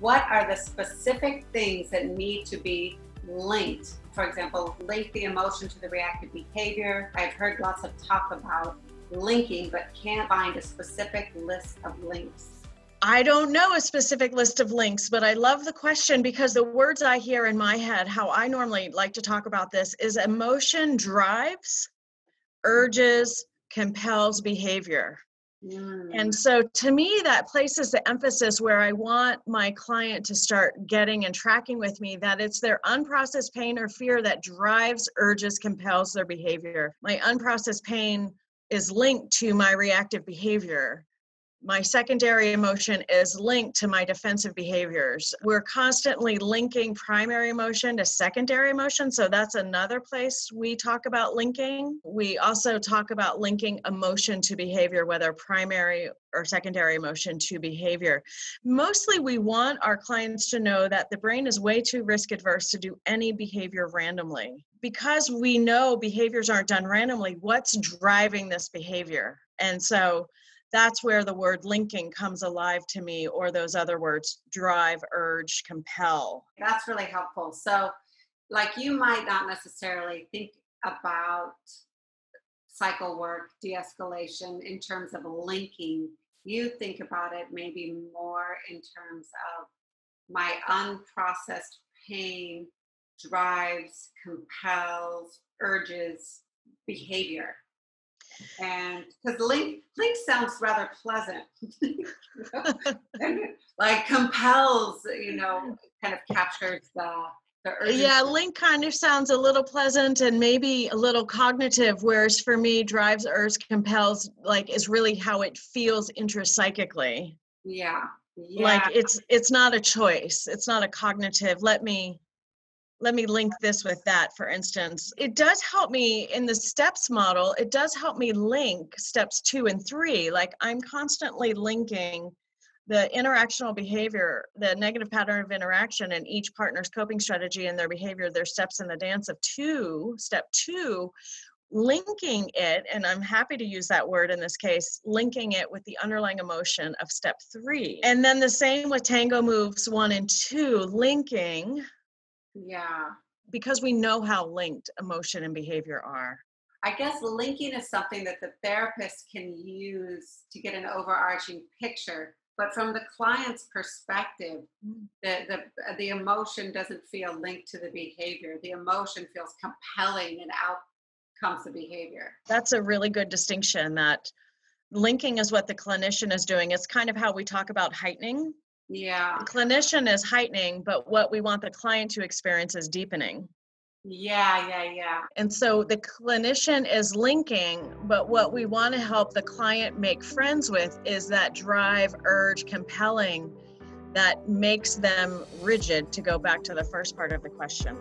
what are the specific things that need to be linked? For example, link the emotion to the reactive behavior. I've heard lots of talk about linking, but can't find a specific list of links. I don't know a specific list of links, but I love the question because the words I hear in my head, how I normally like to talk about this, is emotion drives, urges, compels behavior. And so to me, that places the emphasis where I want my client to start getting and tracking with me that it's their unprocessed pain or fear that drives, urges, compels their behavior. My unprocessed pain is linked to my reactive behavior. My secondary emotion is linked to my defensive behaviors. We're constantly linking primary emotion to secondary emotion. So that's another place we talk about linking. We also talk about linking emotion to behavior, whether primary or secondary emotion to behavior. Mostly we want our clients to know that the brain is way too risk adverse to do any behavior randomly. Because we know behaviors aren't done randomly, what's driving this behavior? And so that's where the word linking comes alive to me, or those other words, drive, urge, compel. That's really helpful. So, like, you might not necessarily think about cycle work, de-escalation in terms of linking. You think about it maybe more in terms of my unprocessed pain drives, compels, urges, behavior. And because link sounds rather pleasant, and like compels, kind of captures the urgency. Yeah, link kind of sounds a little pleasant and maybe a little cognitive, whereas for me, drives, urges, compels, like, is really how it feels intrapsychically. Yeah. Like it's not a choice. It's not a cognitive, let me link this with that, for instance. It does help me in the steps model. It does help me link steps 2 and 3. Like, I'm constantly linking the interactional behavior, the negative pattern of interaction, and each partner's coping strategy and their behavior, their steps in the dance of step 2, linking it, and I'm happy to use that word in this case, linking it with the underlying emotion of step 3. And then the same with tango moves 1 and 2, linking. Yeah. Because we know how linked emotion and behavior are. I guess linking is something that the therapist can use to get an overarching picture. But from the client's perspective, the emotion doesn't feel linked to the behavior. The emotion feels compelling, and out comes the behavior. That's a really good distinction, that linking is what the clinician is doing. It's kind of how we talk about heightening. Yeah. The clinician is heightening, but what we want the client to experience is deepening. Yeah. And so the clinician is linking, but what we want to help the client make friends with is that drive, urge, compelling that makes them rigid, to go back to the first part of the question.